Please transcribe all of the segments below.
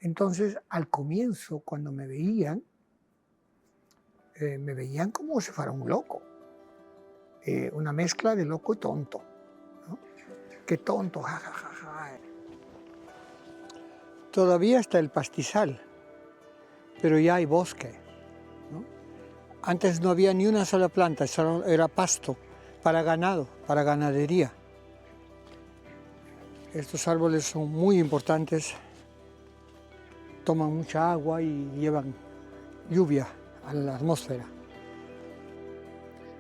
Entonces, al comienzo, cuando me veían como si fuera un loco, una mezcla de loco y tonto, ¿no? Qué tonto, ja, ja, ja, ja. Todavía está el pastizal, pero ya hay bosque, ¿no? Antes no había ni una sola planta, solo era pasto para ganado, para ganadería. Estos árboles son muy importantes, toman mucha agua y llevan lluvia a la atmósfera.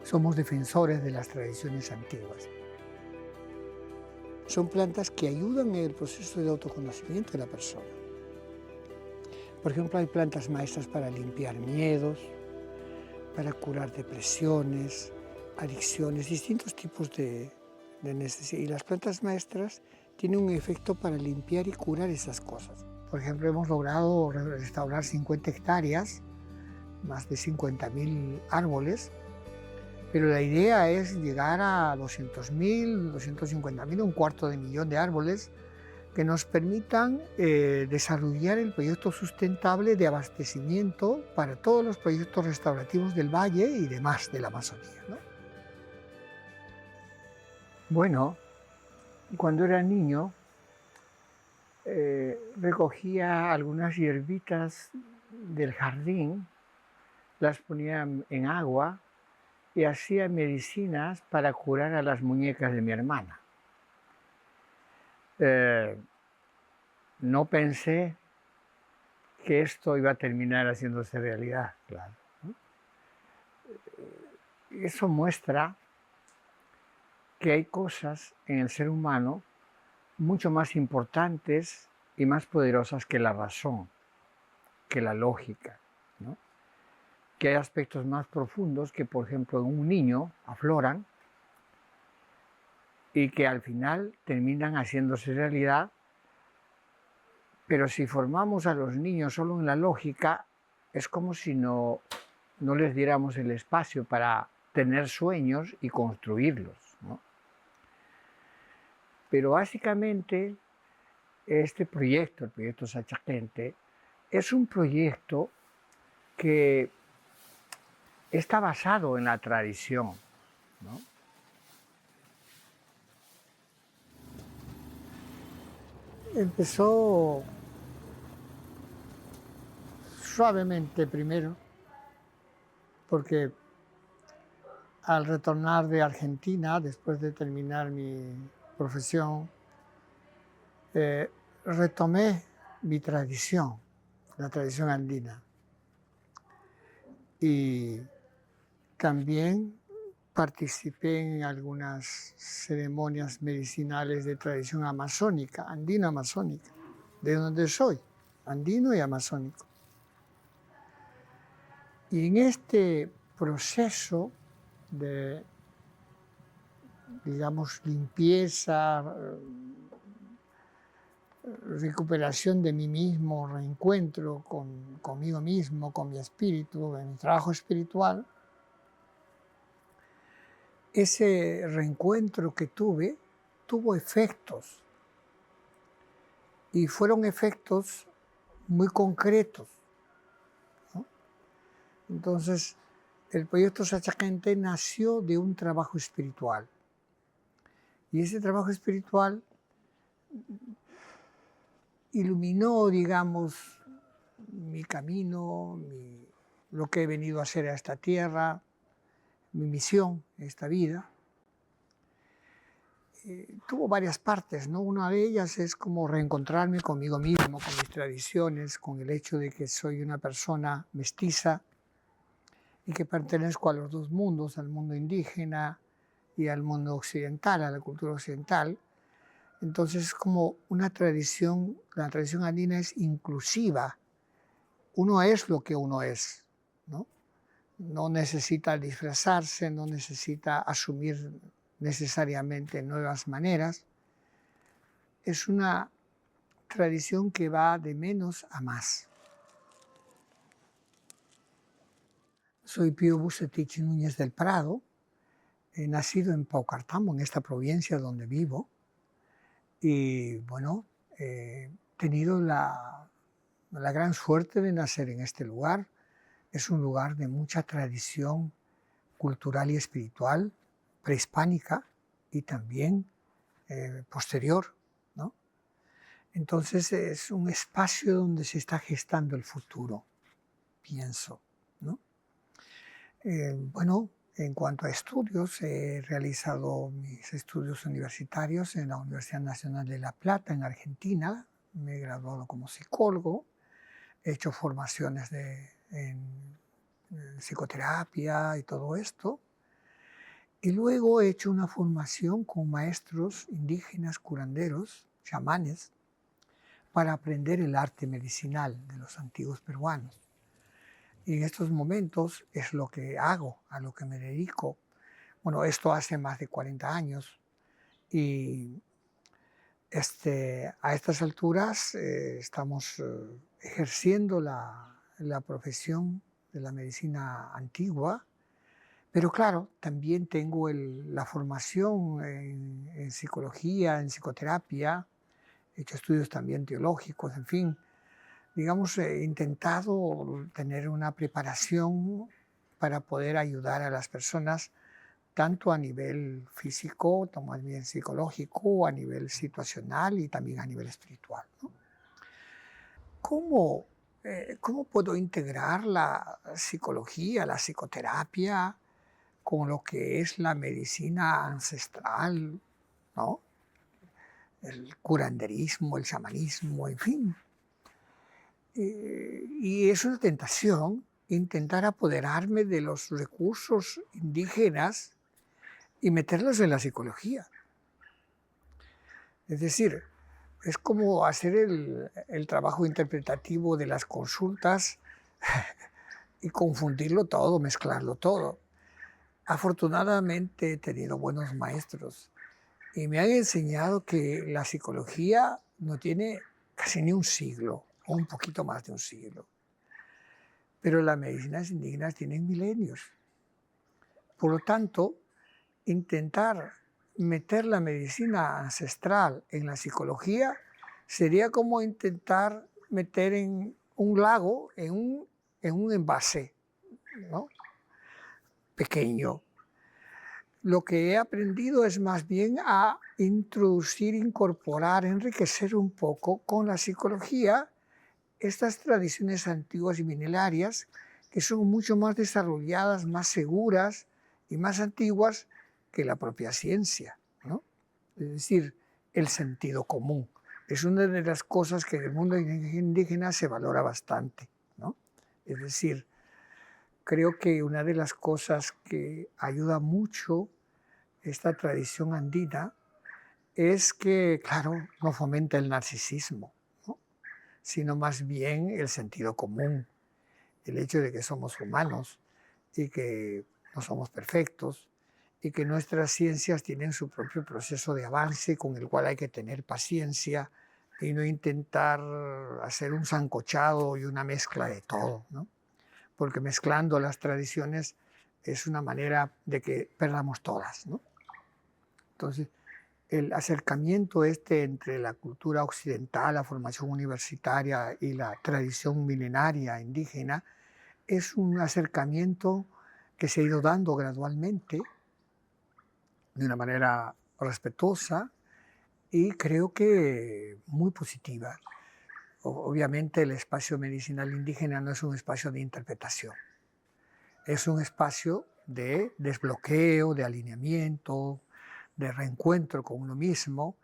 Somos defensores de las tradiciones antiguas. Son plantas que ayudan en el proceso de autoconocimiento de la persona. Por ejemplo, hay plantas maestras para limpiar miedos, para curar depresiones, adicciones, distintos tipos de necesidad. Y las plantas maestras tienen un efecto para limpiar y curar esas cosas. Por ejemplo, hemos logrado restaurar 50 hectáreas, más de 50.000 árboles, pero la idea es llegar a 200.000, 250.000, 250.000 de árboles que nos permitan desarrollar el proyecto sustentable de abastecimiento para todos los proyectos restaurativos del valle y demás de la Amazonía, ¿no? Bueno, cuando era niño recogía algunas hierbitas del jardín, las ponía en agua y hacía medicinas para curar a las muñecas de mi hermana. No pensé que esto iba a terminar haciéndose realidad, claro, ¿no? Eso muestra que hay cosas en el ser humano mucho más importantes y más poderosas que la razón, que la lógica, ¿no? Que hay aspectos más profundos que, por ejemplo, en un niño afloran y que al final terminan haciéndose realidad, pero si formamos a los niños solo en la lógica, es como si no les diéramos el espacio para tener sueños y construirlos, ¿no? Pero básicamente este proyecto, el proyecto Sachacente, es un proyecto que está basado en la tradición, ¿no? Empezó suavemente primero, porque al retornar de Argentina, después de terminar mi profesión, retomé mi tradición, la tradición andina. Y también participé en algunas ceremonias medicinales de tradición amazónica, andino-amazónica, de donde soy, andino y amazónico. Y en este proceso de, digamos, limpieza, recuperación de mí mismo, reencuentro conmigo mismo, con mi espíritu, en mi trabajo espiritual, ese reencuentro que tuvo efectos, y fueron efectos muy concretos, ¿no? Entonces, el proyecto Sachacente nació de un trabajo espiritual, y ese trabajo espiritual iluminó, digamos, mi camino, lo que he venido a hacer a esta tierra, mi misión, esta vida. Tuvo varias partes, ¿no? Una de ellas es como reencontrarme conmigo mismo, con mis tradiciones, con el hecho de que soy una persona mestiza y que pertenezco a los dos mundos, al mundo indígena y al mundo occidental, a la cultura occidental. Entonces es como una tradición, la tradición andina es inclusiva. Uno es lo que uno es, ¿no? No necesita disfrazarse, no necesita asumir necesariamente nuevas maneras. Es una tradición que va de menos a más. Soy Pío Bucetich Núñez del Prado, he nacido en Paucartambo, en esta provincia donde vivo, y bueno, he tenido la la gran suerte de nacer en este lugar. Es un lugar de mucha tradición cultural y espiritual, prehispánica y también posterior, ¿no? Entonces es un espacio donde se está gestando el futuro, pienso, ¿no? Bueno, en cuanto a estudios, he realizado mis estudios universitarios en la Universidad Nacional de La Plata, en Argentina. Me he graduado como psicólogo, he hecho formaciones en psicoterapia y todo esto. Y luego he hecho una formación con maestros indígenas, curanderos, chamanes, para aprender el arte medicinal de los antiguos peruanos. Y en estos momentos es lo que hago, a lo que me dedico. Bueno, esto hace más de 40 años y a estas alturas estamos ejerciendo la profesión de la medicina antigua, pero claro, también tengo la formación en psicología, en psicoterapia, he hecho estudios también teológicos, en fin. Digamos, he intentado tener una preparación para poder ayudar a las personas tanto a nivel físico, como a nivel psicológico, a nivel situacional y también a nivel espiritual, ¿no? ¿Cómo, ¿Cómo puedo integrar la psicología, la psicoterapia con lo que es la medicina ancestral, ¿no? El curanderismo, el chamanismo, en fin? Y es una tentación intentar apoderarme de los recursos indígenas y meterlos en la psicología. Es decir, es como hacer el trabajo interpretativo de las consultas y confundirlo todo, mezclarlo todo. Afortunadamente he tenido buenos maestros y me han enseñado que la psicología no tiene casi ni un siglo, o un poquito más de un siglo. Pero las medicinas indígenas tienen milenios. Por lo tanto, intentar meter la medicina ancestral en la psicología sería como intentar meter en un lago, en un envase, ¿no? Pequeño. Lo que he aprendido es más bien a introducir, incorporar, enriquecer un poco con la psicología estas tradiciones antiguas y milenarias que son mucho más desarrolladas, más seguras y más antiguas que la propia ciencia, ¿no? Es decir, el sentido común. Es una de las cosas que en el mundo indígena se valora bastante, ¿no? Es decir, creo que una de las cosas que ayuda mucho esta tradición andina es que, claro, no fomenta el narcisismo, ¿no? Sino más bien el sentido común, el hecho de que somos humanos y que no somos perfectos y que nuestras ciencias tienen su propio proceso de avance con el cual hay que tener paciencia y no intentar hacer un sancochado y una mezcla de todo, ¿no? Porque mezclando las tradiciones es una manera de que perdamos todas, ¿no? Entonces, el acercamiento entre la cultura occidental, la formación universitaria y la tradición milenaria indígena es un acercamiento que se ha ido dando gradualmente de una manera respetuosa y creo que muy positiva. Obviamente el espacio medicinal indígena no es un espacio de interpretación, es un espacio de desbloqueo, de alineamiento, de reencuentro con uno mismo,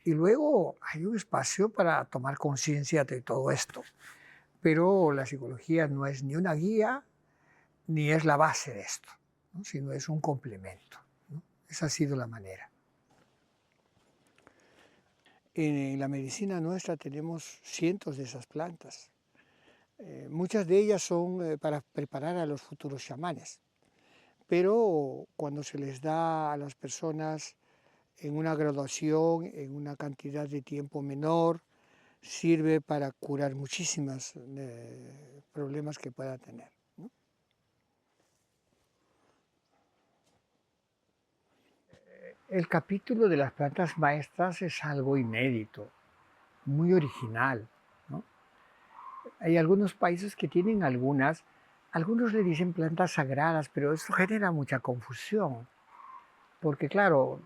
y luego hay un espacio para tomar conciencia de todo esto. Pero la psicología no es ni una guía ni es la base de esto, ¿no? Sino es un complemento, ¿no? Esa ha sido la manera. En la medicina nuestra tenemos cientos de esas plantas. Muchas de ellas son para preparar a los futuros chamanes, pero cuando se les da a las personas en una graduación, en una cantidad de tiempo menor, sirve para curar muchísimos problemas que pueda tener, ¿no? El capítulo de las plantas maestras es algo inédito, muy original, ¿no? hay algunos países que tienen algunos le dicen plantas sagradas, pero eso genera mucha confusión. Porque claro,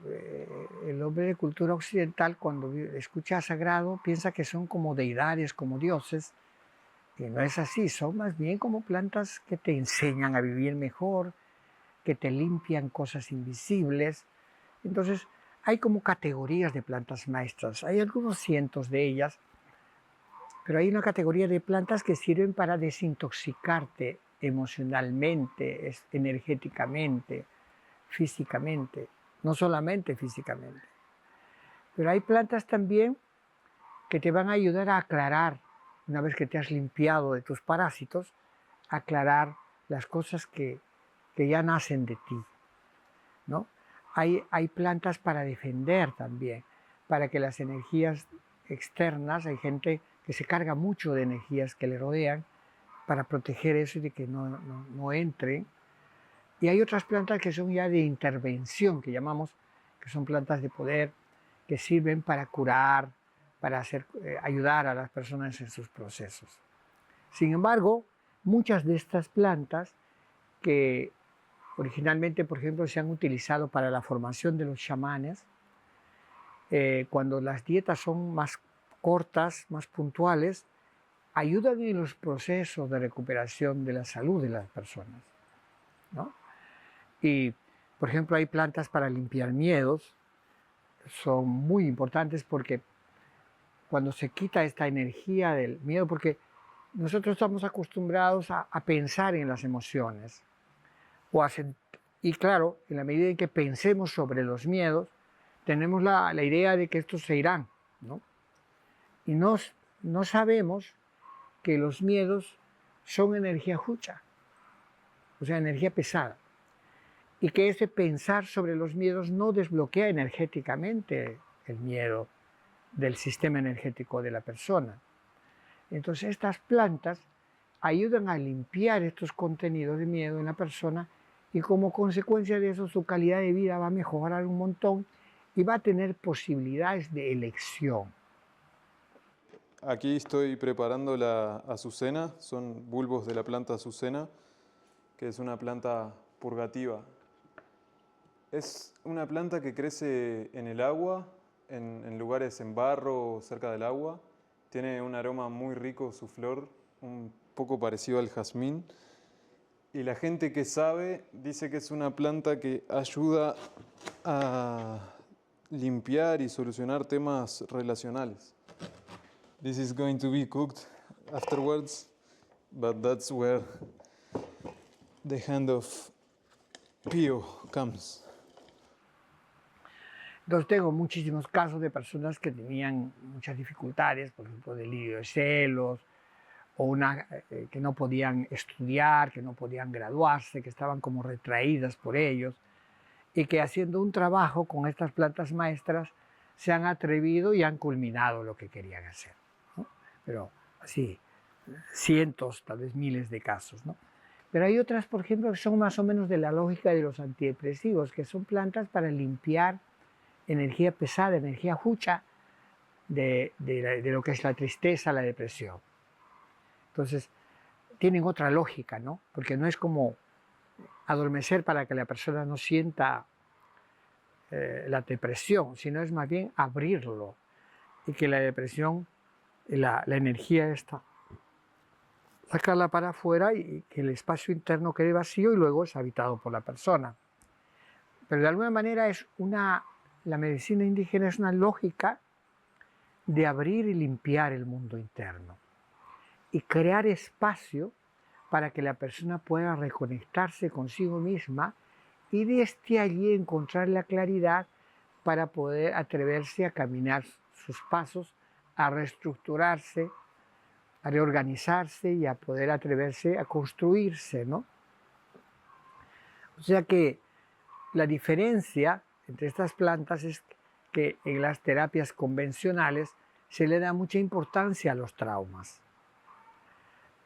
el hombre de cultura occidental cuando escucha sagrado piensa que son como deidades, como dioses, y no es así, son más bien como plantas que te enseñan a vivir mejor, que te limpian cosas invisibles. Entonces, hay como categorías de plantas maestras, hay algunos cientos de ellas, pero hay una categoría de plantas que sirven para desintoxicarte emocionalmente, energéticamente, físicamente, no solamente físicamente. Pero hay plantas también que te van a ayudar a aclarar, una vez que te has limpiado de tus parásitos, aclarar las cosas que ya nacen de ti, ¿no? Hay plantas para defender también, para que las energías externas, hay gente que se carga mucho de energías que le rodean, para proteger eso y de que no entren. Y hay otras plantas que son ya de intervención, que llamamos, que son plantas de poder, que sirven para curar, para ayudar a las personas en sus procesos. Sin embargo, muchas de estas plantas que originalmente, por ejemplo, se han utilizado para la formación de los chamanes, cuando las dietas son más cortas, más puntuales, ayudan en los procesos de recuperación de la salud de las personas, ¿no? Y, por ejemplo, hay plantas para limpiar miedos, son muy importantes porque cuando se quita esta energía del miedo, porque nosotros estamos acostumbrados a pensar en las emociones, y claro, en la medida en que pensemos sobre los miedos, tenemos la idea de que estos se irán, ¿no? Y no sabemos que los miedos son energía jucha, o sea, energía pesada, y que ese pensar sobre los miedos no desbloquea energéticamente el miedo del sistema energético de la persona. Entonces estas plantas ayudan a limpiar estos contenidos de miedo en la persona y como consecuencia de eso su calidad de vida va a mejorar un montón y va a tener posibilidades de elección. Aquí estoy preparando la azucena, son bulbos de la planta azucena, que es una planta purgativa. Es una planta que crece en el agua, en lugares en barro o cerca del agua. Tiene un aroma muy rico su flor, un poco parecido al jazmín. Y la gente que sabe dice que es una planta que ayuda a limpiar y solucionar temas relacionales. This is going to be cooked afterwards, but that's where the hand of Pío comes. Entonces tengo muchísimos casos de personas que tenían muchas dificultades, por ejemplo, delirio de celos, o que no podían estudiar, que no podían graduarse, que estaban como retraídas por ellos, y que haciendo un trabajo con estas plantas maestras se han atrevido y han culminado lo que querían hacer, ¿no? Pero así, cientos, tal vez miles de casos, ¿no? Pero hay otras, por ejemplo, que son más o menos de la lógica de los antidepresivos, que son plantas para limpiar energía pesada, energía jucha de lo que es la tristeza, la depresión. Entonces, tienen otra lógica, ¿no? Porque no es como adormecer para que la persona no sienta la depresión, sino es más bien abrirlo y que la depresión, la energía esta, sacarla para afuera y que el espacio interno quede vacío y luego es habitado por la persona. Pero de alguna manera la medicina indígena es una lógica de abrir y limpiar el mundo interno y crear espacio para que la persona pueda reconectarse consigo misma y desde allí encontrar la claridad para poder atreverse a caminar sus pasos, a reestructurarse, a reorganizarse y a poder atreverse a construirse, ¿no? O sea que la diferencia entre estas plantas es que en las terapias convencionales se le da mucha importancia a los traumas.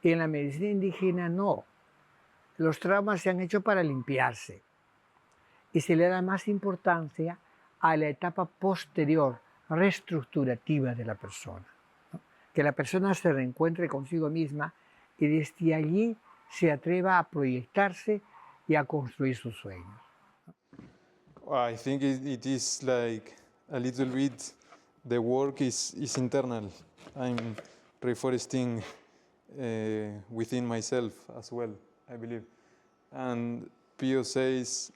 Y en la medicina indígena no. Los traumas se han hecho para limpiarse y se le da más importancia a la etapa posterior, reestructurativa de la persona, ¿no? que la persona se reencuentre consigo misma y desde allí se atreva a proyectarse y a construir sus sueños. I think it is like a little bit, the work is internal. I'm reforesting within myself as well, I believe. And Pio says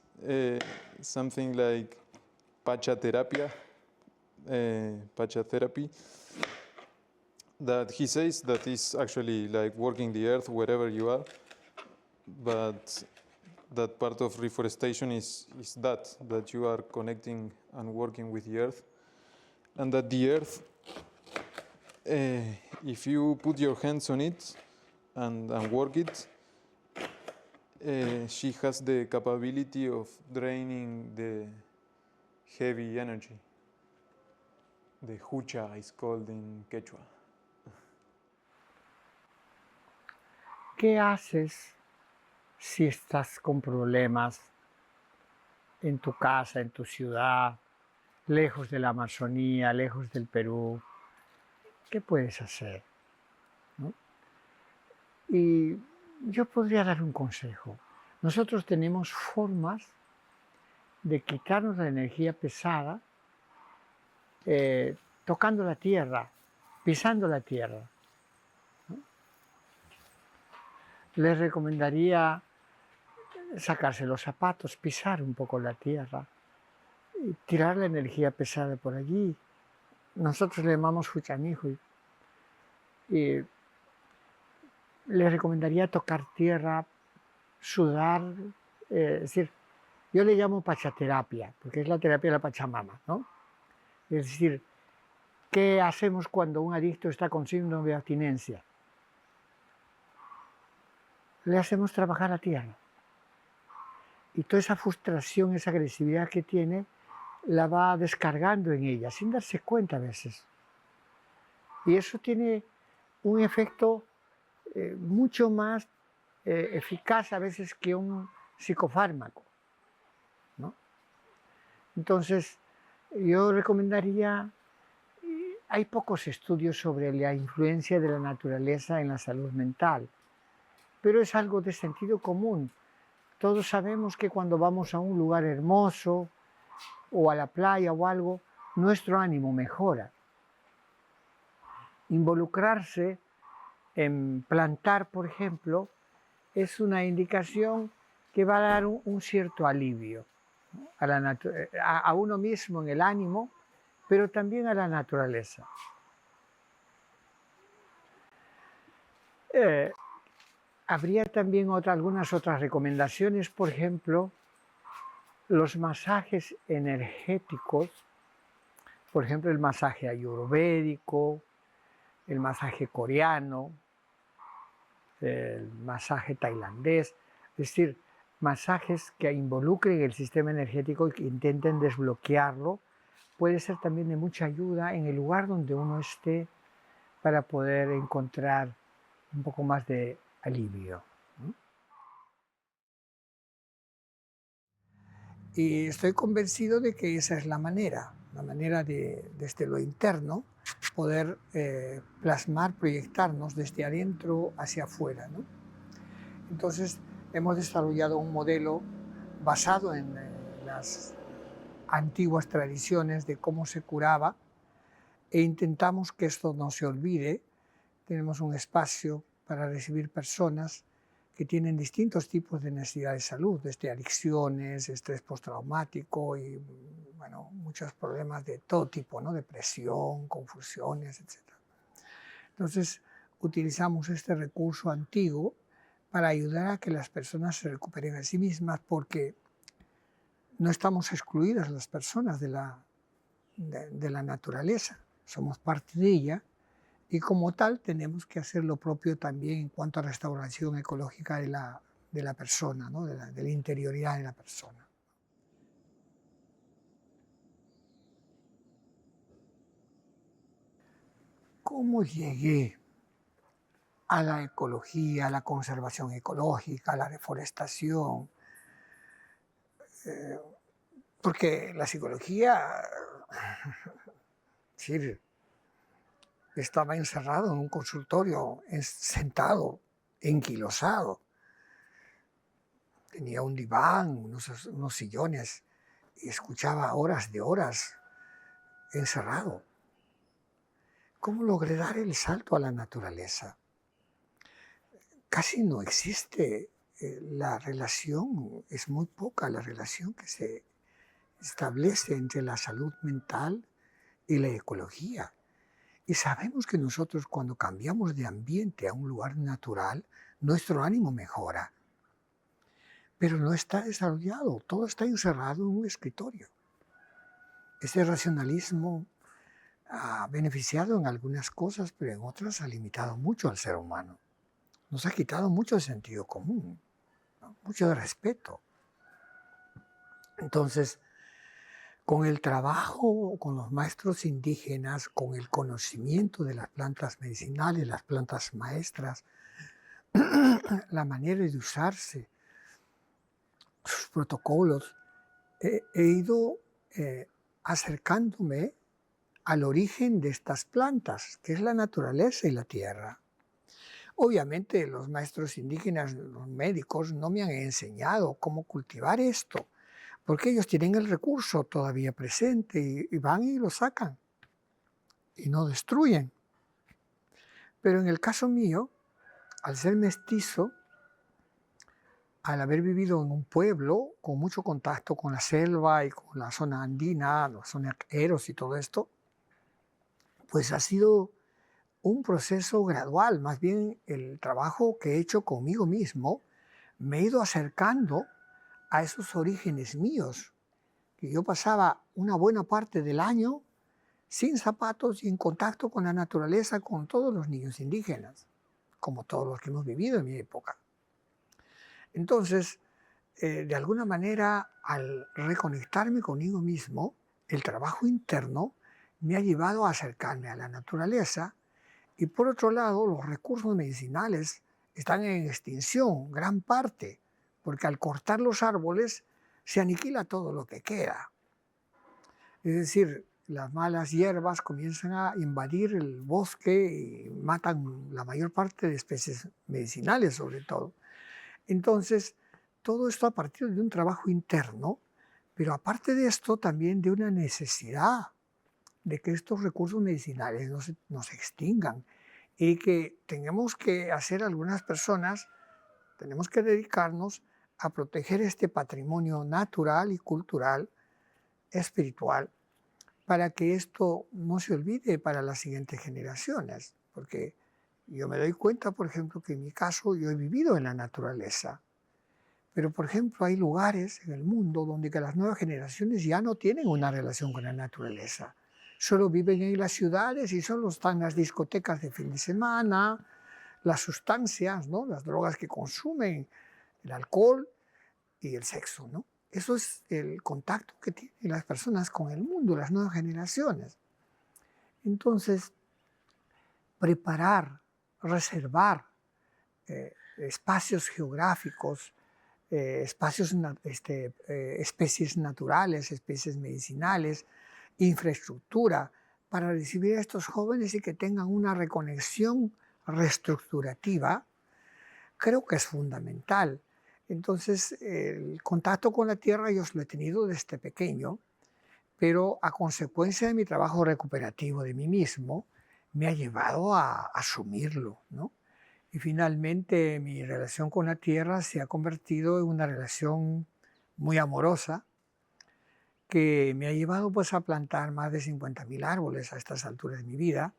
something like pachaterapia, pachatherapy, that he says that is actually like working the earth wherever you are, but that part of reforestation is that you are connecting and working with the earth, and that the earth, if you put your hands on it and work it, she has the capability of draining the heavy energy. The hucha is called in Quechua. ¿Qué haces si estás con problemas en tu casa, en tu ciudad, lejos de la Amazonía, lejos del Perú? ¿Qué puedes hacer? ¿No? Y yo podría dar un consejo. Nosotros tenemos formas de quitarnos la energía pesada tocando la tierra, pisando la tierra, ¿no? Les recomendaría sacarse los zapatos, pisar un poco la tierra y tirar la energía pesada por allí. Nosotros le llamamos huchanihui. Y les recomendaría tocar tierra, sudar, es decir, yo le llamo pachaterapia, porque es la terapia de la Pachamama, ¿no? Es decir, ¿qué hacemos cuando un adicto está con síndrome de abstinencia? Le hacemos trabajar la tierra. Y toda esa frustración, esa agresividad que tiene, la va descargando en ella, sin darse cuenta a veces. Y eso tiene un efecto mucho más eficaz a veces que un psicofármaco, ¿no? Entonces, yo recomendaría, hay pocos estudios sobre la influencia de la naturaleza en la salud mental, pero es algo de sentido común. Todos sabemos que cuando vamos a un lugar hermoso o a la playa o algo, nuestro ánimo mejora. Involucrarse en plantar, por ejemplo, es una indicación que va a dar un cierto alivio a uno mismo en el ánimo, pero también a la naturaleza. Habría también algunas otras recomendaciones, por ejemplo, los masajes energéticos, por ejemplo, el masaje ayurvédico, el masaje coreano, el masaje tailandés, es decir, masajes que involucren el sistema energético y que intenten desbloquearlo, puede ser también de mucha ayuda en el lugar donde uno esté para poder encontrar un poco más de alivio, ¿no? Y estoy convencido de que esa es la manera de, desde lo interno, poder plasmar, proyectarnos desde adentro hacia afuera, ¿no? Entonces, hemos desarrollado un modelo basado en las antiguas tradiciones de cómo se curaba e intentamos que esto no se olvide. Tenemos un espacio para recibir personas que tienen distintos tipos de necesidades de salud, desde adicciones, estrés postraumático y bueno, muchos problemas de todo tipo, ¿no? Depresión, confusiones, etc. Entonces, utilizamos este recurso antiguo para ayudar a que las personas se recuperen a sí mismas, porque no estamos excluidas las personas de la naturaleza, somos parte de ella y como tal tenemos que hacer lo propio también en cuanto a restauración ecológica de la persona, ¿no? de la interioridad de la persona. ¿Cómo llegué a la ecología, a la conservación ecológica, a la reforestación? Porque la psicología, sí, estaba encerrado en un consultorio, sentado, enquilosado. Tenía un diván, unos sillones, y escuchaba horas de horas encerrado. ¿Cómo logré dar el salto a la naturaleza? Casi no existe la relación, es muy poca la relación que se establece entre la salud mental y la ecología. Y sabemos que nosotros cuando cambiamos de ambiente a un lugar natural, nuestro ánimo mejora. Pero no está desarrollado, todo está encerrado en un escritorio. Ese racionalismo ha beneficiado en algunas cosas, pero en otras ha limitado mucho al ser humano. Nos ha quitado mucho de sentido común, ¿no? Mucho de respeto. Entonces, con el trabajo con los maestros indígenas, con el conocimiento de las plantas medicinales, las plantas maestras, la manera de usarse, sus protocolos, he ido acercándome al origen de estas plantas, que es la naturaleza y la tierra. Obviamente los maestros indígenas, los médicos, no me han enseñado cómo cultivar esto, porque ellos tienen el recurso todavía presente y van y lo sacan y no destruyen. Pero en el caso mío, al ser mestizo, al haber vivido en un pueblo con mucho contacto con la selva y con la zona andina, la zona Eros y todo esto, pues ha sido un proceso gradual. Más bien el trabajo que he hecho conmigo mismo me he ido acercando a esos orígenes míos, que yo pasaba una buena parte del año sin zapatos y en contacto con la naturaleza, con todos los niños indígenas, como todos los que hemos vivido en mi época. Entonces, de alguna manera, al reconectarme conmigo mismo, el trabajo interno me ha llevado a acercarme a la naturaleza y, por otro lado, los recursos medicinales están en extinción, gran parte, porque al cortar los árboles se aniquila todo lo que queda. Es decir, las malas hierbas comienzan a invadir el bosque y matan la mayor parte de especies medicinales, sobre todo. Entonces, todo esto a partir de un trabajo interno, pero aparte de esto también de una necesidad de que estos recursos medicinales no se extingan y que tenemos que hacer algunas personas, tenemos que dedicarnos a proteger este patrimonio natural y cultural, espiritual, para que esto no se olvide para las siguientes generaciones. Porque yo me doy cuenta, por ejemplo, que en mi caso yo he vivido en la naturaleza. Pero, por ejemplo, hay lugares en el mundo donde que las nuevas generaciones ya no tienen una relación con la naturaleza. Solo viven en las ciudades y solo están las discotecas de fin de semana, las sustancias, ¿no? Las drogas que consumen, el alcohol y el sexo, ¿no? Eso es el contacto que tienen las personas con el mundo, las nuevas generaciones. Entonces, preparar, reservar espacios geográficos, especies naturales, especies medicinales, infraestructura, para recibir a estos jóvenes y que tengan una reconexión reestructurativa, creo que es fundamental. Entonces, el contacto con la tierra yo lo he tenido desde pequeño, pero a consecuencia de mi trabajo recuperativo de mí mismo, me ha llevado a asumirlo, ¿no? Y finalmente mi relación con la tierra se ha convertido en una relación muy amorosa que me ha llevado pues a plantar más de 50.000 árboles a estas alturas de mi vida,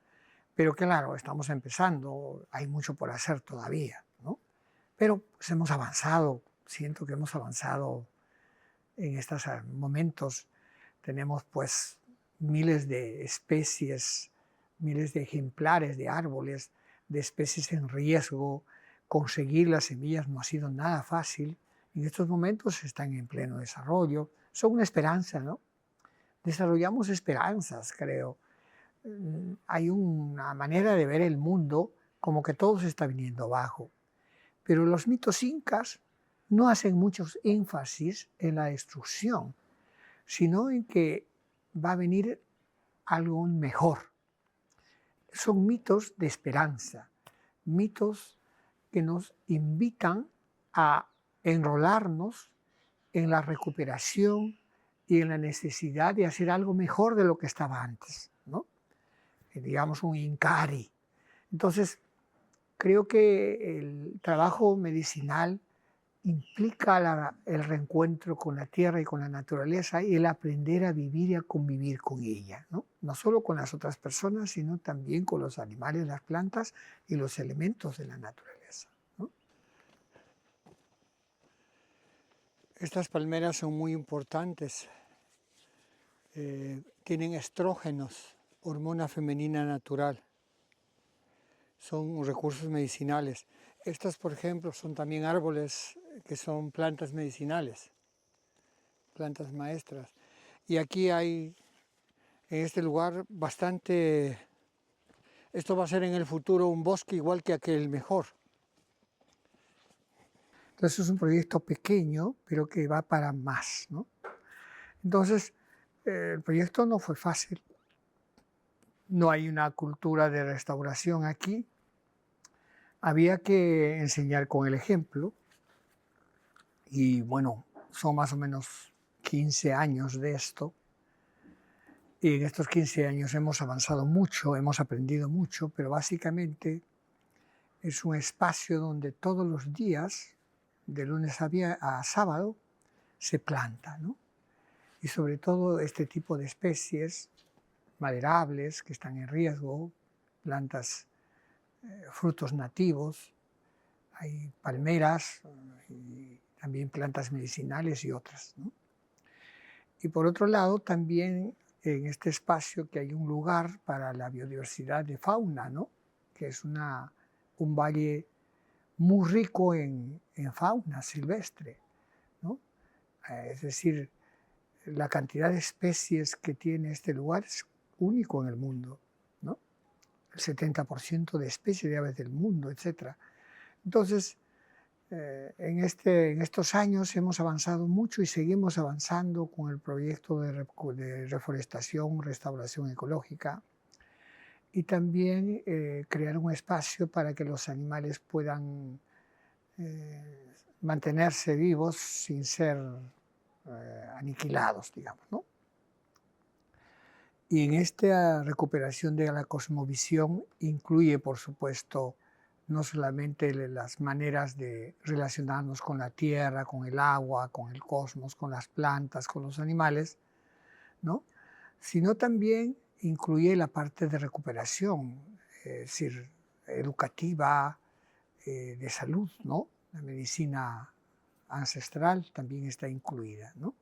pero claro, estamos empezando, hay mucho por hacer todavía, ¿no? Pero pues, hemos avanzado, siento que hemos avanzado en estos momentos. Tenemos pues miles de especies, miles de ejemplares de árboles, de especies en riesgo. Conseguir las semillas no ha sido nada fácil. En estos momentos están en pleno desarrollo. Son una esperanza, ¿no? Desarrollamos esperanzas, creo. Hay una manera de ver el mundo como que todo se está viniendo abajo. Pero los mitos incas no hacen muchos énfasis en la destrucción, sino en que va a venir algo mejor. son mitos de esperanza, mitos que nos invitan a enrolarnos en la recuperación y en la necesidad de hacer algo mejor de lo que estaba antes, ¿no? Digamos un Incari. Entonces, creo que el trabajo medicinal implica el reencuentro con la tierra y con la naturaleza y el aprender a vivir y a convivir con ella, ¿no? No solo con las otras personas, sino también con los animales, las plantas y los elementos de la naturaleza, ¿no? Estas palmeras son muy importantes. Tienen estrógenos, hormona femenina natural. Son recursos medicinales. Estas, por ejemplo, son también árboles que son plantas medicinales, plantas maestras. Y aquí hay, en este lugar, bastante... Esto va a ser en el futuro un bosque igual que aquel mejor. Entonces es un proyecto pequeño, pero que va para más, ¿no? Entonces, el proyecto no fue fácil. No hay una cultura de restauración aquí. Había que enseñar con el ejemplo. Y bueno, son más o menos 15 años de esto. Y en estos 15 años hemos avanzado mucho, hemos aprendido mucho, pero básicamente es un espacio donde todos los días, de lunes a sábado, se planta, ¿no? Y sobre todo este tipo de especies maderables que están en riesgo, plantas, frutos nativos, hay palmeras y también plantas medicinales y otras, ¿no? Y por otro lado, también en este espacio que hay un lugar para la biodiversidad de fauna, ¿no? Que es un valle muy rico en fauna silvestre, ¿no? Es decir, la cantidad de especies que tiene este lugar es único en el mundo, ¿no? El 70% de especies de aves del mundo, etc. Entonces, en estos años hemos avanzado mucho y seguimos avanzando con el proyecto de reforestación, restauración ecológica y también crear un espacio para que los animales puedan mantenerse vivos sin ser aniquilados, digamos, ¿no? Y en esta recuperación de la cosmovisión incluye, por supuesto, no solamente las maneras de relacionarnos con la tierra, con el agua, con el cosmos, con las plantas, con los animales, ¿no? Sino también incluye la parte de recuperación, es decir, educativa, de salud, ¿no? La medicina ancestral también está incluida, ¿no?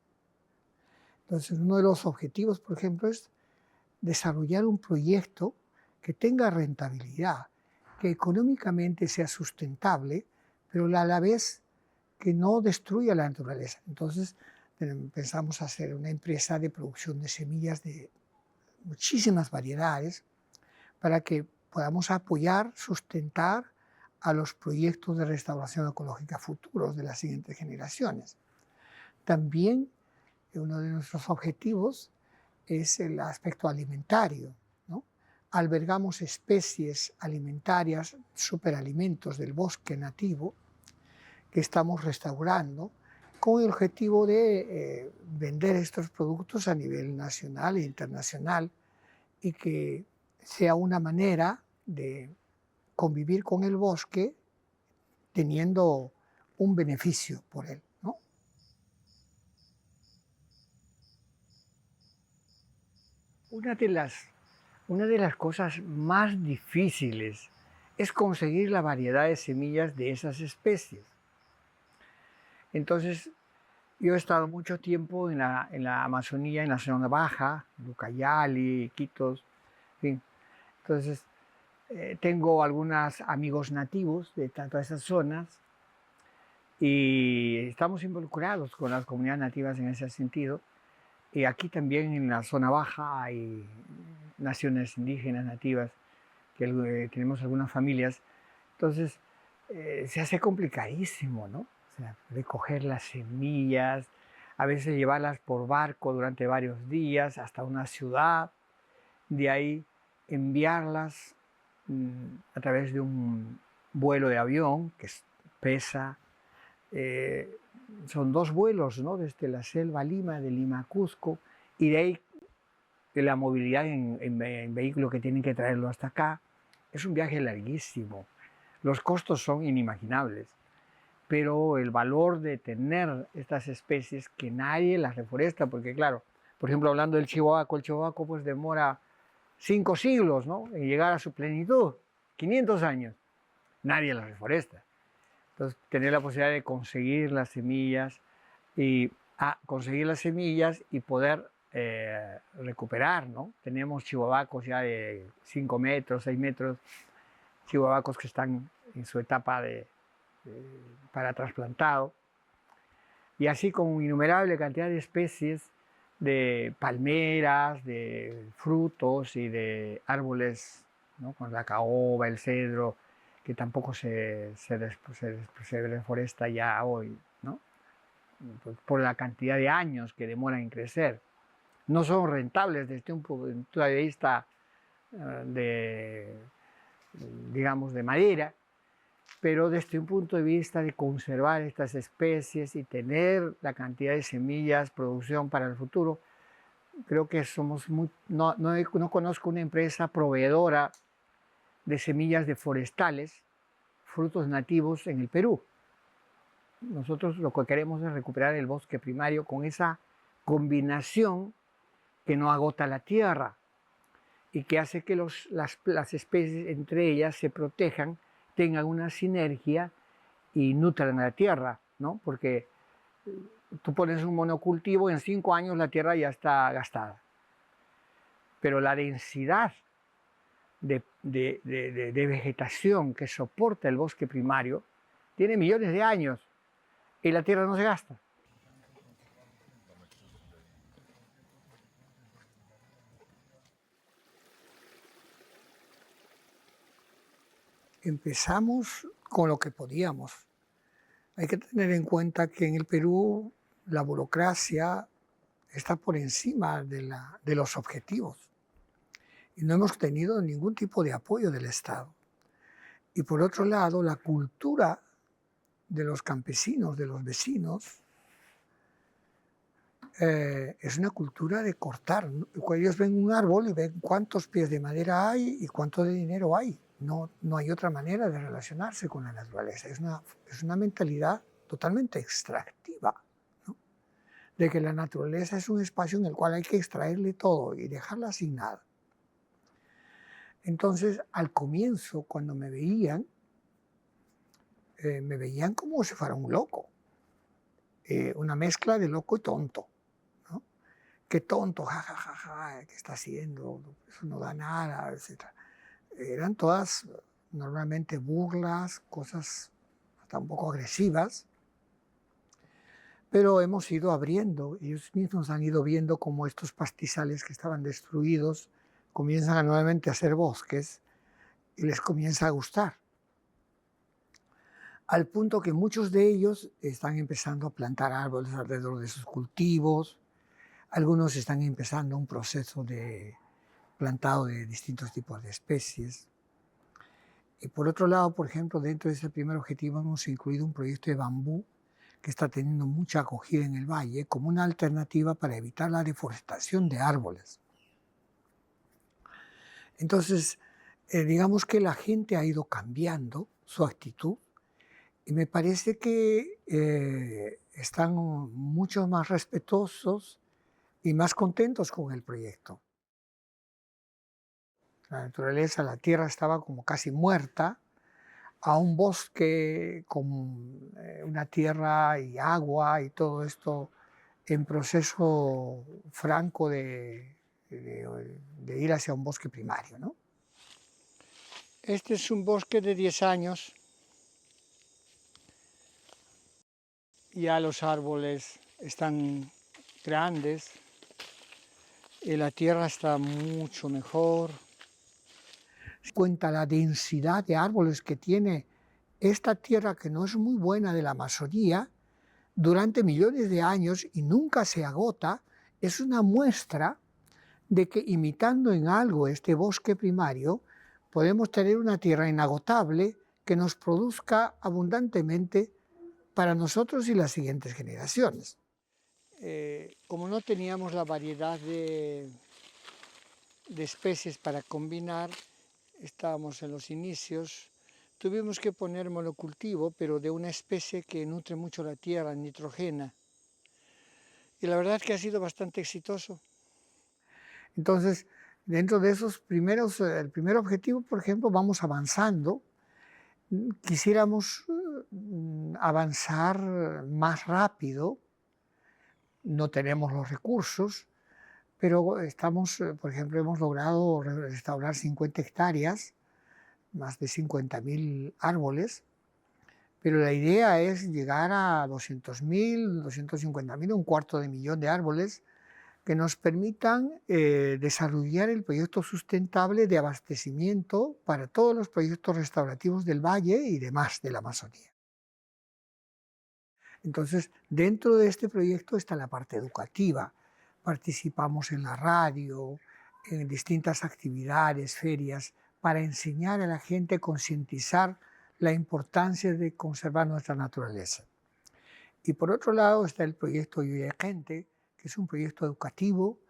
Entonces, uno de los objetivos, por ejemplo, es desarrollar un proyecto que tenga rentabilidad, que económicamente sea sustentable, pero a la vez que no destruya la naturaleza. Entonces pensamos hacer una empresa de producción de semillas de muchísimas variedades para que podamos apoyar, sustentar a los proyectos de restauración ecológica futuros de las siguientes generaciones. También uno de nuestros objetivos es el aspecto alimentario, ¿no? Albergamos especies alimentarias, superalimentos del bosque nativo, que estamos restaurando con el objetivo de vender estos productos a nivel nacional e internacional y que sea una manera de convivir con el bosque teniendo un beneficio por él, ¿no? Una de las cosas más difíciles es conseguir la variedad de semillas de esas especies. Entonces, yo he estado mucho tiempo en la Amazonía, en la zona baja, Ucayali, Iquitos, en fin. Entonces, tengo algunos amigos nativos de todas esas zonas y estamos involucrados con las comunidades nativas en ese sentido. Y aquí también en la zona baja hay naciones indígenas nativas, que tenemos algunas familias. Entonces, se hace complicadísimo, ¿no? O sea, recoger las semillas, a veces llevarlas por barco durante varios días hasta una ciudad, de ahí enviarlas a través de un vuelo de avión que pesa. Son 2 vuelos, ¿no? Desde la selva a Lima, de Lima a Cusco, y de ahí la movilidad en vehículos que tienen que traerlo hasta acá. Es un viaje larguísimo. Los costos son inimaginables, pero el valor de tener estas especies que nadie las reforesta, porque claro, por ejemplo, hablando del chihuahuaco, el chihuahuaco pues demora 5 siglos, ¿no?, en llegar a su plenitud, 500 años. Nadie las reforesta. Entonces, tener la posibilidad de conseguir las semillas y poder recuperar, ¿no? Tenemos chihuahuacos ya de 5 metros, 6 metros, chihuahuacos que están en su etapa para trasplantado, y así con innumerable cantidad de especies de palmeras, de frutos y de árboles, ¿no?, con la caoba, el cedro, que tampoco se deforesta ya hoy, ¿no?, por la cantidad de años que demoran en crecer. No son rentables desde un punto de vista digamos, de madera, pero desde un punto de vista de conservar estas especies y tener la cantidad de semillas, producción para el futuro, creo que somos no conozco una empresa proveedora de semillas de forestales, frutos nativos en el Perú. Nosotros lo que queremos es recuperar el bosque primario con esa combinación que no agota la tierra y que hace que las especies entre ellas se protejan, tengan una sinergia y nutran a la tierra, ¿no? Porque tú pones un monocultivo, en 5 años la tierra ya está gastada. Pero la densidad de vegetación que soporta el bosque primario tiene millones de años y la tierra no se gasta. Empezamos con lo que podíamos. Hay que tener en cuenta que en el Perú la burocracia está por encima de los objetivos y no hemos tenido ningún tipo de apoyo del Estado. Y por otro lado, la cultura de los campesinos, de los vecinos, es una cultura de cortar. Ellos ven un árbol y ven cuántos pies de madera hay y cuánto de dinero hay. No hay otra manera de relacionarse con la naturaleza. Es una mentalidad totalmente extractiva, ¿no?, de que la naturaleza es un espacio en el cual hay que extraerle todo y dejarla sin nada. Entonces, al comienzo, cuando me veían como si fuera un loco, una mezcla de loco y tonto, ¿no? Qué tonto, ¿qué está haciendo? Eso no da nada, etc. Eran todas normalmente burlas, cosas hasta un poco agresivas, pero hemos ido abriendo, ellos mismos han ido viendo cómo estos pastizales que estaban destruidos comienzan nuevamente a ser bosques y les comienza a gustar. Al punto que muchos de ellos están empezando a plantar árboles alrededor de sus cultivos, algunos están empezando un proceso de plantado de distintos tipos de especies. Y por otro lado, por ejemplo, dentro de ese primer objetivo hemos incluido un proyecto de bambú que está teniendo mucha acogida en el valle como una alternativa para evitar la deforestación de árboles. Entonces, digamos que la gente ha ido cambiando su actitud y me parece que están mucho más respetuosos y más contentos con el proyecto. La naturaleza, la tierra estaba como casi muerta, a un bosque con una tierra y agua y todo esto en proceso franco de ir hacia un bosque primario, ¿no? Este es un bosque de 10 años. Ya los árboles están grandes y la tierra está mucho mejor. Cuenta la densidad de árboles que tiene esta tierra, que no es muy buena, de la Amazonía, durante millones de años y nunca se agota, es una muestra de que, imitando en algo este bosque primario, podemos tener una tierra inagotable que nos produzca abundantemente para nosotros y las siguientes generaciones. Como no teníamos la variedad de especies para combinar, estábamos en los inicios, tuvimos que poner monocultivo, pero de una especie que nutre mucho la tierra, nitrogena. Y la verdad es que ha sido bastante exitoso. Entonces, dentro de esos primeros, el primer objetivo, por ejemplo, vamos avanzando. Quisiéramos avanzar más rápido, no tenemos los recursos, pero estamos, por ejemplo, hemos logrado restaurar 50 hectáreas, más de 50.000 árboles, pero la idea es llegar a 200.000, 250.000, 250.000 de árboles que nos permitan desarrollar el proyecto sustentable de abastecimiento para todos los proyectos restaurativos del valle y demás de la Amazonía. Entonces, dentro de este proyecto está la parte educativa. Participamos en la radio, en distintas actividades, ferias, para enseñar a la gente, concientizar la importancia de conservar nuestra naturaleza. Y por otro lado está el proyecto Yo y Gente, que es un proyecto educativo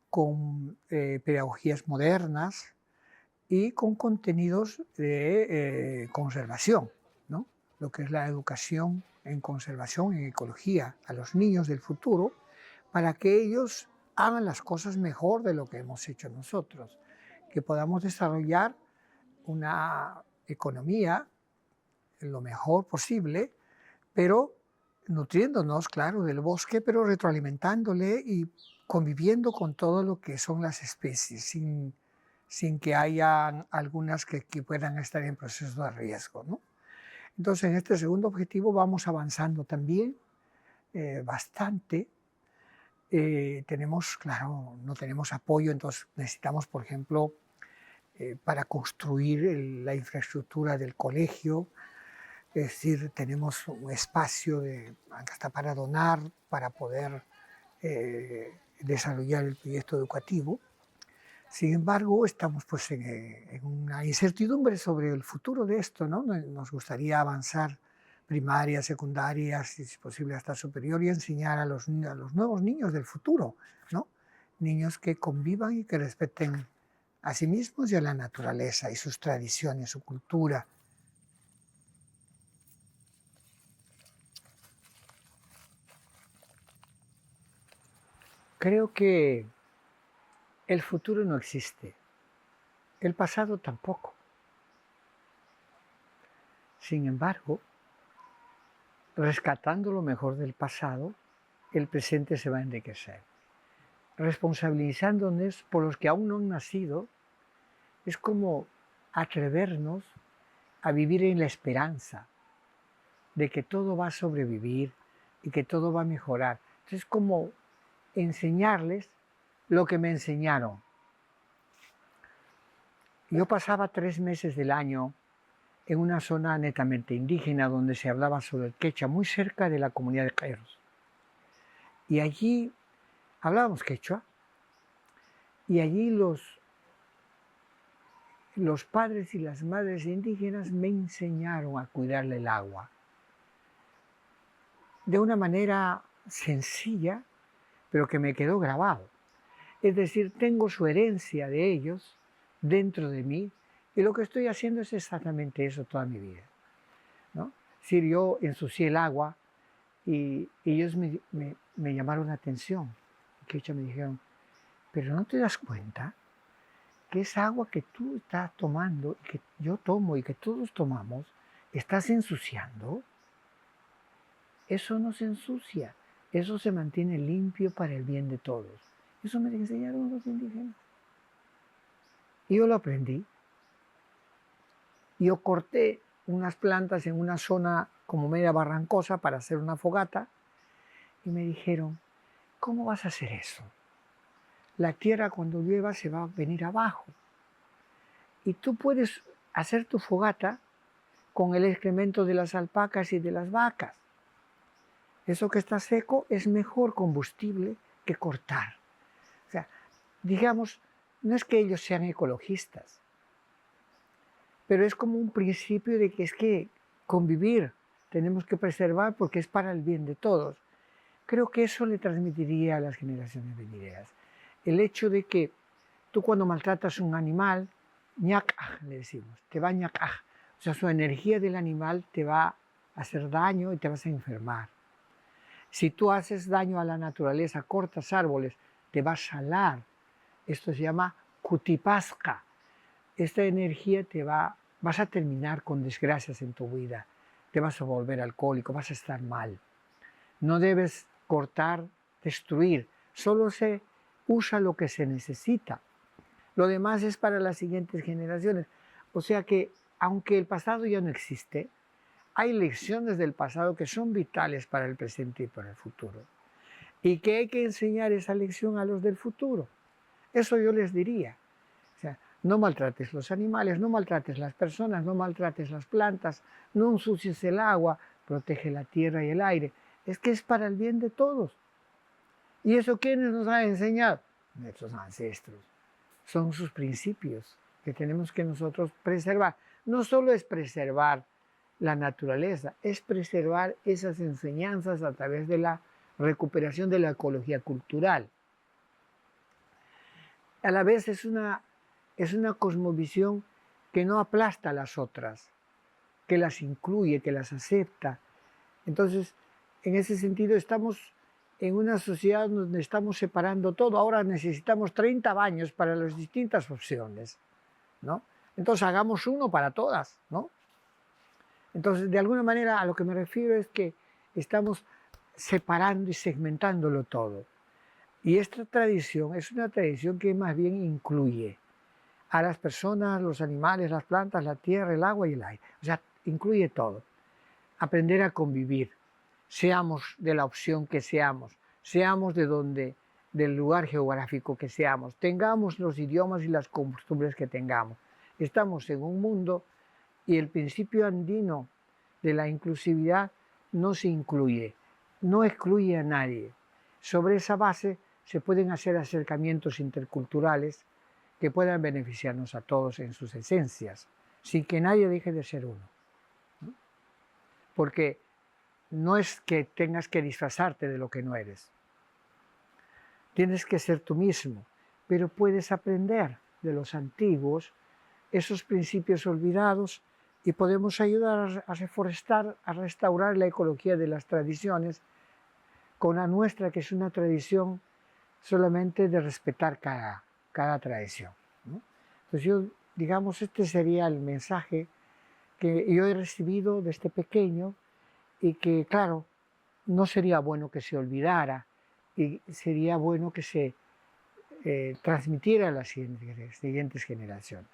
con pedagogías modernas y con contenidos de conservación, ¿no? Lo que es la educación en conservación, en ecología, a los niños del futuro, para que ellos hagan las cosas mejor de lo que hemos hecho nosotros, que podamos desarrollar una economía lo mejor posible, pero nutriéndonos, claro, del bosque, pero retroalimentándole y conviviendo con todo lo que son las especies, sin que haya algunas que puedan estar en proceso de riesgo, ¿no? Entonces, en este segundo objetivo vamos avanzando también bastante. Claro, no tenemos apoyo, entonces necesitamos, por ejemplo, para construir la infraestructura del colegio, es decir, tenemos un espacio hasta para donar, para poder desarrollar el proyecto educativo. Sin embargo, estamos pues, en una incertidumbre sobre el futuro de esto, ¿no? Nos gustaría avanzar primaria, secundaria, si es posible hasta superior, y enseñar a los nuevos niños del futuro, ¿no? Niños que convivan y que respeten a sí mismos y a la naturaleza y sus tradiciones, su cultura. Creo que el futuro no existe, el pasado tampoco. Sin embargo, rescatando lo mejor del pasado, el presente se va a enriquecer. Responsabilizándonos por los que aún no han nacido, es como atrevernos a vivir en la esperanza de que todo va a sobrevivir y que todo va a mejorar. Entonces, es como enseñarles lo que me enseñaron. Yo pasaba 3 meses del año en una zona netamente indígena donde se hablaba sobre el quechua, muy cerca de la comunidad de Cairos. Y allí hablábamos quechua, y allí los padres y las madres indígenas me enseñaron a cuidarle el agua. De una manera sencilla, pero que me quedó grabado. Es decir, tengo su herencia de ellos dentro de mí, y lo que estoy haciendo es exactamente eso toda mi vida, ¿no? Es decir, yo ensucié el agua y ellos me llamaron la atención, que me dijeron, pero ¿no te das cuenta que esa agua que tú estás tomando, que yo tomo y que todos tomamos, estás ensuciando? Eso no se ensucia, eso se mantiene limpio para el bien de todos. Eso me enseñaron los indígenas. Y yo lo aprendí. Yo corté unas plantas en una zona como media barrancosa para hacer una fogata y me dijeron, ¿cómo vas a hacer eso? La tierra cuando llueva se va a venir abajo y tú puedes hacer tu fogata con el excremento de las alpacas y de las vacas. Eso que está seco es mejor combustible que cortar. O sea, digamos, no es que ellos sean ecologistas, pero es como un principio de que es que convivir, tenemos que preservar porque es para el bien de todos. Creo que eso le transmitiría a las generaciones venideras. El hecho de que tú cuando maltratas un animal, ñacaj, le decimos, te va a ñacaj. O sea, su energía del animal te va a hacer daño y te vas a enfermar. Si tú haces daño a la naturaleza, cortas árboles, te va a salar. Esto se llama kutipasca. Esta energía vas a terminar con desgracias en tu vida. Te vas a volver alcohólico, vas a estar mal. No debes cortar, destruir. Solo se usa lo que se necesita. Lo demás es para las siguientes generaciones. O sea que, aunque el pasado ya no existe, hay lecciones del pasado que son vitales para el presente y para el futuro. Y que hay que enseñar esa lección a los del futuro. Eso yo les diría. O sea, no maltrates los animales, no maltrates las personas, no maltrates las plantas, no ensucies el agua, protege la tierra y el aire. Es que es para el bien de todos. ¿Y eso quiénes nos han enseñado? Nuestros ancestros. Son sus principios que tenemos que nosotros preservar. No solo es preservar la naturaleza, es preservar esas enseñanzas a través de la recuperación de la ecología cultural. A la vez es una cosmovisión que no aplasta a las otras, que las incluye, que las acepta. Entonces, en ese sentido estamos en una sociedad donde estamos separando todo. Ahora necesitamos 30 baños para las distintas opciones, ¿no? Entonces hagamos uno para todas, ¿no? Entonces, de alguna manera, a lo que me refiero es que estamos separando y segmentándolo todo. Y esta tradición es una tradición que más bien incluye a las personas, los animales, las plantas, la tierra, el agua y el aire. O sea, incluye todo. Aprender a convivir. Seamos de la opción que seamos, seamos del lugar geográfico que seamos, tengamos los idiomas y las costumbres que tengamos. Estamos en un mundo y el principio andino de la inclusividad no se incluye, no excluye a nadie. Sobre esa base se pueden hacer acercamientos interculturales que puedan beneficiarnos a todos en sus esencias, sin que nadie deje de ser uno. ¿No? Porque no es que tengas que disfrazarte de lo que no eres. Tienes que ser tú mismo, pero puedes aprender de los antiguos esos principios olvidados y podemos ayudar a reforestar, a restaurar la ecología de las tradiciones con la nuestra, que es una tradición solamente de respetar cada tradición, ¿no? Entonces digamos, este sería el mensaje que yo he recibido desde pequeño y que, claro, no sería bueno que se olvidara y sería bueno que se transmitiera a las siguientes generaciones.